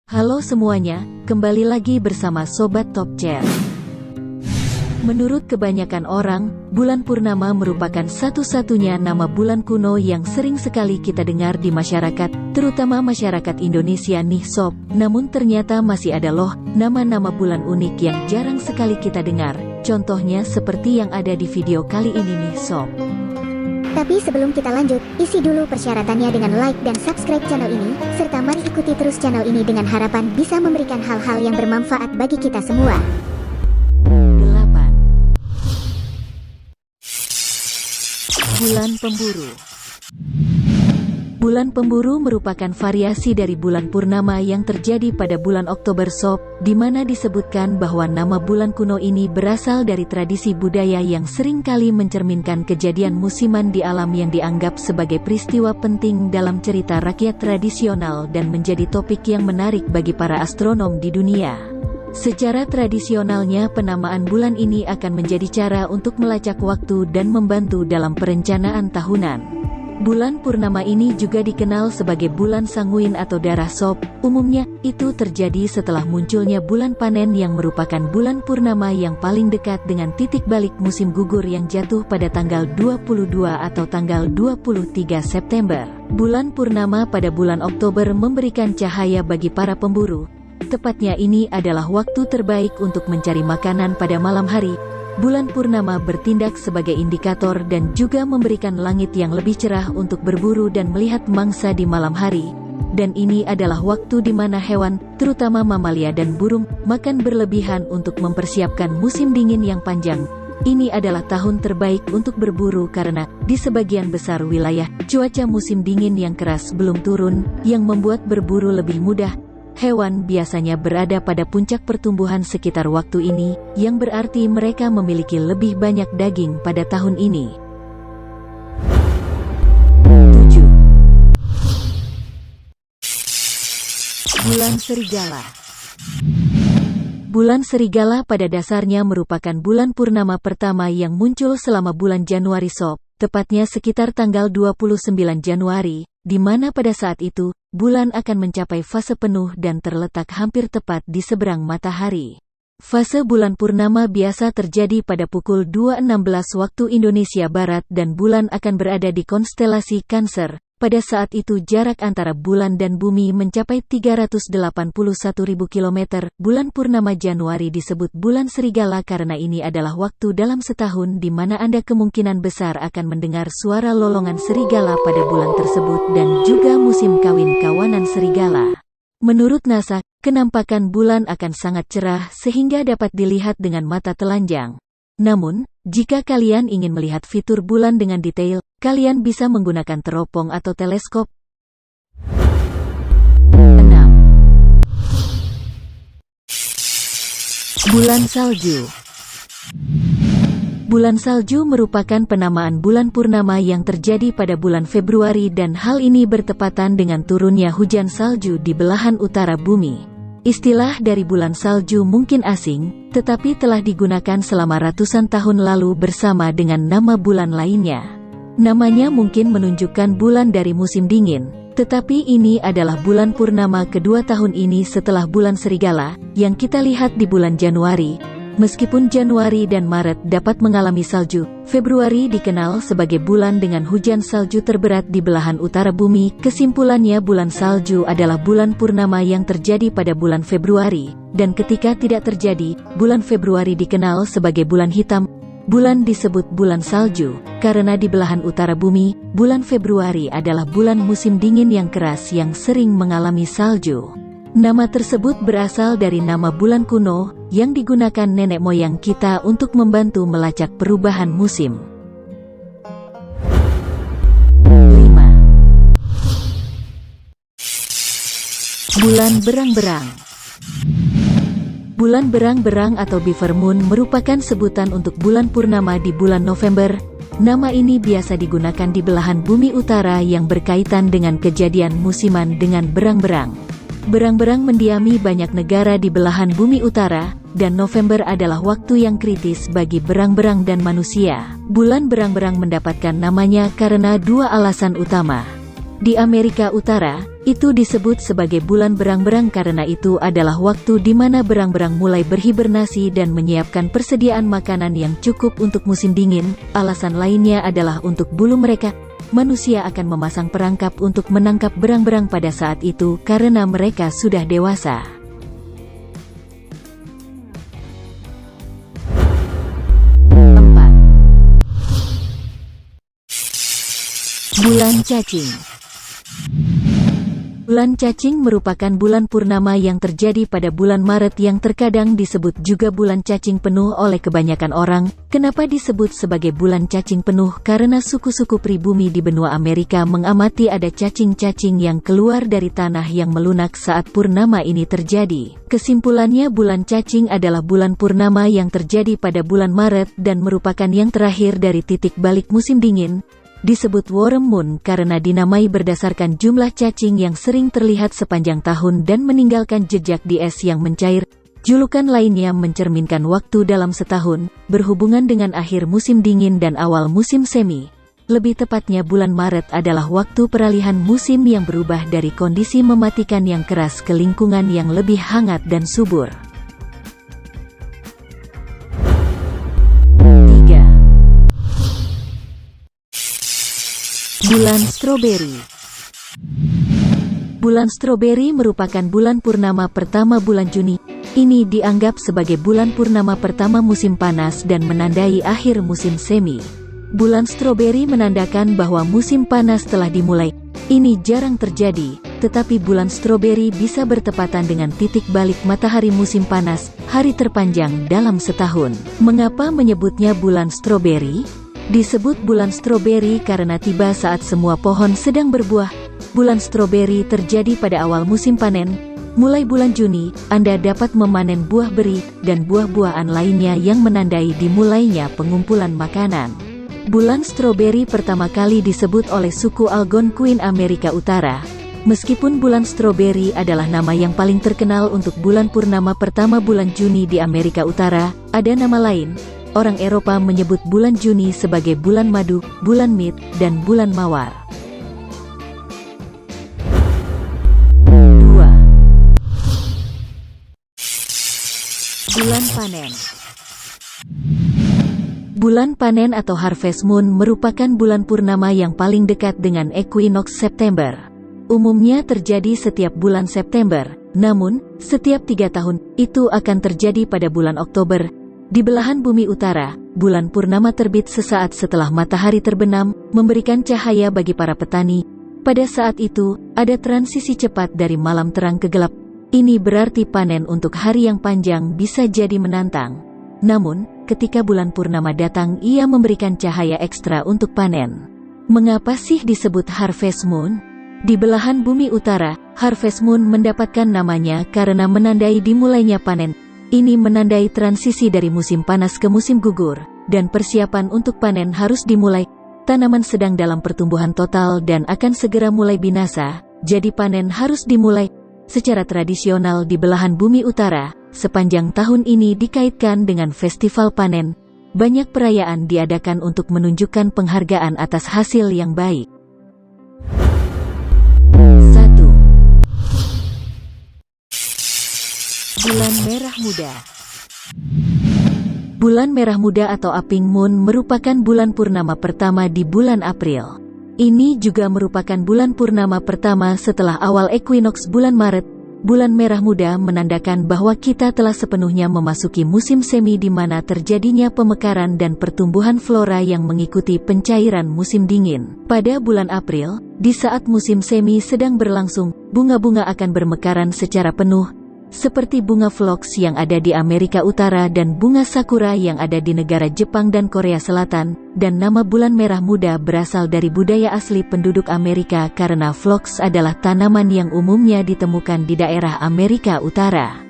Halo semuanya, kembali lagi bersama Sobat Top Chair. Menurut kebanyakan orang, bulan purnama merupakan satu-satunya nama bulan kuno yang sering sekali kita dengar di masyarakat, terutama masyarakat Indonesia nih sob. Namun ternyata masih ada loh, nama-nama bulan unik yang jarang sekali kita dengar. Contohnya seperti yang ada di video kali ini nih sob. Tapi sebelum kita lanjut, isi dulu persyaratannya dengan like dan subscribe channel ini, serta mari ikuti terus channel ini dengan harapan bisa memberikan hal-hal yang bermanfaat bagi kita semua. 8. Bulan Pemburu. Bulan Pemburu merupakan variasi dari bulan purnama yang terjadi pada bulan Oktober sob, di mana disebutkan bahwa nama bulan kuno ini berasal dari tradisi budaya yang sering kali mencerminkan kejadian musiman di alam yang dianggap sebagai peristiwa penting dalam cerita rakyat tradisional dan menjadi topik yang menarik bagi para astronom di dunia. Secara tradisionalnya penamaan bulan ini akan menjadi cara untuk melacak waktu dan membantu dalam perencanaan tahunan. Bulan purnama ini juga dikenal sebagai bulan sanguin atau darah sob. Umumnya, itu terjadi setelah munculnya bulan panen yang merupakan bulan purnama yang paling dekat dengan titik balik musim gugur yang jatuh pada tanggal 22 atau tanggal 23 September. Bulan purnama pada bulan Oktober memberikan cahaya bagi para pemburu. Tepatnya ini adalah waktu terbaik untuk mencari makanan pada malam hari. Bulan purnama bertindak sebagai indikator dan juga memberikan langit yang lebih cerah untuk berburu dan melihat mangsa di malam hari. Dan ini adalah waktu di mana hewan, terutama mamalia dan burung, makan berlebihan untuk mempersiapkan musim dingin yang panjang. Ini adalah tahun terbaik untuk berburu karena, di sebagian besar wilayah, cuaca musim dingin yang keras belum turun, yang membuat berburu lebih mudah. Hewan biasanya berada pada puncak pertumbuhan sekitar waktu ini, yang berarti mereka memiliki lebih banyak daging pada tahun ini. 7. Bulan Serigala. Bulan Serigala pada dasarnya merupakan bulan purnama pertama yang muncul selama bulan Januari sob, tepatnya sekitar tanggal 29 Januari, di mana pada saat itu, bulan akan mencapai fase penuh dan terletak hampir tepat di seberang matahari. Fase bulan purnama biasa terjadi pada pukul 2.16 waktu Indonesia Barat dan bulan akan berada di konstelasi Cancer. Pada saat itu jarak antara bulan dan bumi mencapai 381.000 km. Bulan purnama Januari disebut bulan serigala karena ini adalah waktu dalam setahun di mana Anda kemungkinan besar akan mendengar suara lolongan serigala pada bulan tersebut dan juga musim kawin kawanan serigala. Menurut NASA, kenampakan bulan akan sangat cerah sehingga dapat dilihat dengan mata telanjang. Namun, jika kalian ingin melihat fitur bulan dengan detail, kalian bisa menggunakan teropong atau teleskop. 6. Bulan Salju. Bulan salju merupakan penamaan bulan purnama yang terjadi pada bulan Februari dan hal ini bertepatan dengan turunnya hujan salju di belahan utara bumi. Istilah dari bulan salju mungkin asing, tetapi telah digunakan selama ratusan tahun lalu bersama dengan nama bulan lainnya. Namanya mungkin menunjukkan bulan dari musim dingin, tetapi ini adalah bulan purnama kedua tahun ini setelah bulan serigala, yang kita lihat di bulan Januari. Meskipun Januari dan Maret dapat mengalami salju, Februari dikenal sebagai bulan dengan hujan salju terberat di belahan utara bumi. Kesimpulannya bulan salju adalah bulan purnama yang terjadi pada bulan Februari, dan ketika tidak terjadi, bulan Februari dikenal sebagai bulan hitam. Bulan disebut bulan salju, karena di belahan utara bumi, bulan Februari adalah bulan musim dingin yang keras yang sering mengalami salju. Nama tersebut berasal dari nama bulan kuno, yang digunakan nenek moyang kita untuk membantu melacak perubahan musim. 5. Bulan Berang-Berang. Bulan Berang-Berang atau Beaver Moon merupakan sebutan untuk bulan purnama di bulan November. Nama ini biasa digunakan di belahan bumi utara yang berkaitan dengan kejadian musiman dengan berang-berang. Berang-berang mendiami banyak negara di belahan bumi utara, dan November adalah waktu yang kritis bagi berang-berang dan manusia. Bulan berang-berang mendapatkan namanya karena dua alasan utama. Di Amerika Utara, Itu disebut sebagai bulan berang-berang karena itu adalah waktu di mana berang-berang mulai berhibernasi dan menyiapkan persediaan makanan yang cukup untuk musim dingin. Alasan lainnya adalah untuk bulu mereka. Manusia akan memasang perangkap untuk menangkap berang-berang pada saat itu karena mereka sudah dewasa. 4. Bulan cacing. Bulan cacing merupakan bulan purnama yang terjadi pada bulan Maret yang terkadang disebut juga bulan cacing penuh oleh kebanyakan orang. Kenapa disebut sebagai bulan cacing penuh? Karena suku-suku pribumi di benua Amerika mengamati ada cacing-cacing yang keluar dari tanah yang melunak saat purnama ini terjadi. Kesimpulannya, bulan cacing adalah bulan purnama yang terjadi pada bulan Maret dan merupakan yang terakhir dari titik balik musim dingin. Disebut Worm Moon karena dinamai berdasarkan jumlah cacing yang sering terlihat sepanjang tahun dan meninggalkan jejak di es yang mencair. Julukan lainnya mencerminkan waktu dalam setahun, berhubungan dengan akhir musim dingin dan awal musim semi. Lebih tepatnya bulan Maret adalah waktu peralihan musim yang berubah dari kondisi mematikan yang keras ke lingkungan yang lebih hangat dan subur. Bulan stroberi. Bulan stroberi merupakan bulan purnama pertama bulan Juni. Ini dianggap sebagai bulan purnama pertama musim panas dan menandai akhir musim semi. Bulan stroberi menandakan bahwa musim panas telah dimulai. Ini jarang terjadi, tetapi bulan stroberi bisa bertepatan dengan titik balik matahari musim panas, hari terpanjang dalam setahun. Mengapa menyebutnya bulan stroberi? Disebut bulan stroberi karena tiba saat semua pohon sedang berbuah. Bulan stroberi terjadi pada awal musim panen. Mulai bulan Juni, Anda dapat memanen buah beri dan buah-buahan lainnya yang menandai dimulainya pengumpulan makanan. Bulan stroberi pertama kali disebut oleh suku Algonquin Amerika Utara. Meskipun bulan stroberi adalah nama yang paling terkenal untuk bulan purnama pertama bulan Juni di Amerika Utara, ada nama lain. Orang Eropa menyebut bulan Juni sebagai bulan madu, bulan mit, dan bulan mawar. 2. Bulan panen. Bulan panen atau harvest moon merupakan bulan purnama yang paling dekat dengan equinox September. Umumnya terjadi setiap bulan September, namun, setiap 3 tahun, itu akan terjadi pada bulan Oktober. Di belahan bumi utara, bulan purnama terbit sesaat setelah matahari terbenam, memberikan cahaya bagi para petani. Pada saat itu, ada transisi cepat dari malam terang ke gelap. Ini berarti panen untuk hari yang panjang bisa jadi menantang. Namun, ketika bulan purnama datang, ia memberikan cahaya ekstra untuk panen. Mengapa sih disebut harvest moon? Di belahan bumi utara, harvest moon mendapatkan namanya karena menandai dimulainya panen. Ini menandai transisi dari musim panas ke musim gugur, dan persiapan untuk panen harus dimulai. Tanaman sedang dalam pertumbuhan total dan akan segera mulai binasa, jadi panen harus dimulai. Secara tradisional di belahan bumi utara, sepanjang tahun ini dikaitkan dengan festival panen. Banyak perayaan diadakan untuk menunjukkan penghargaan atas hasil yang baik. 1. Bulan Merah Muda. Bulan Merah Muda atau Aping Moon merupakan bulan purnama pertama di bulan April. Ini juga merupakan bulan purnama pertama setelah awal equinox bulan Maret. Bulan Merah Muda menandakan bahwa kita telah sepenuhnya memasuki musim semi di mana terjadinya pemekaran dan pertumbuhan flora yang mengikuti pencairan musim dingin. Pada bulan April, di saat musim semi sedang berlangsung, bunga-bunga akan bermekaran secara penuh, seperti bunga phlox yang ada di Amerika Utara dan bunga sakura yang ada di negara Jepang dan Korea Selatan, dan nama bulan merah muda berasal dari budaya asli penduduk Amerika karena phlox adalah tanaman yang umumnya ditemukan di daerah Amerika Utara.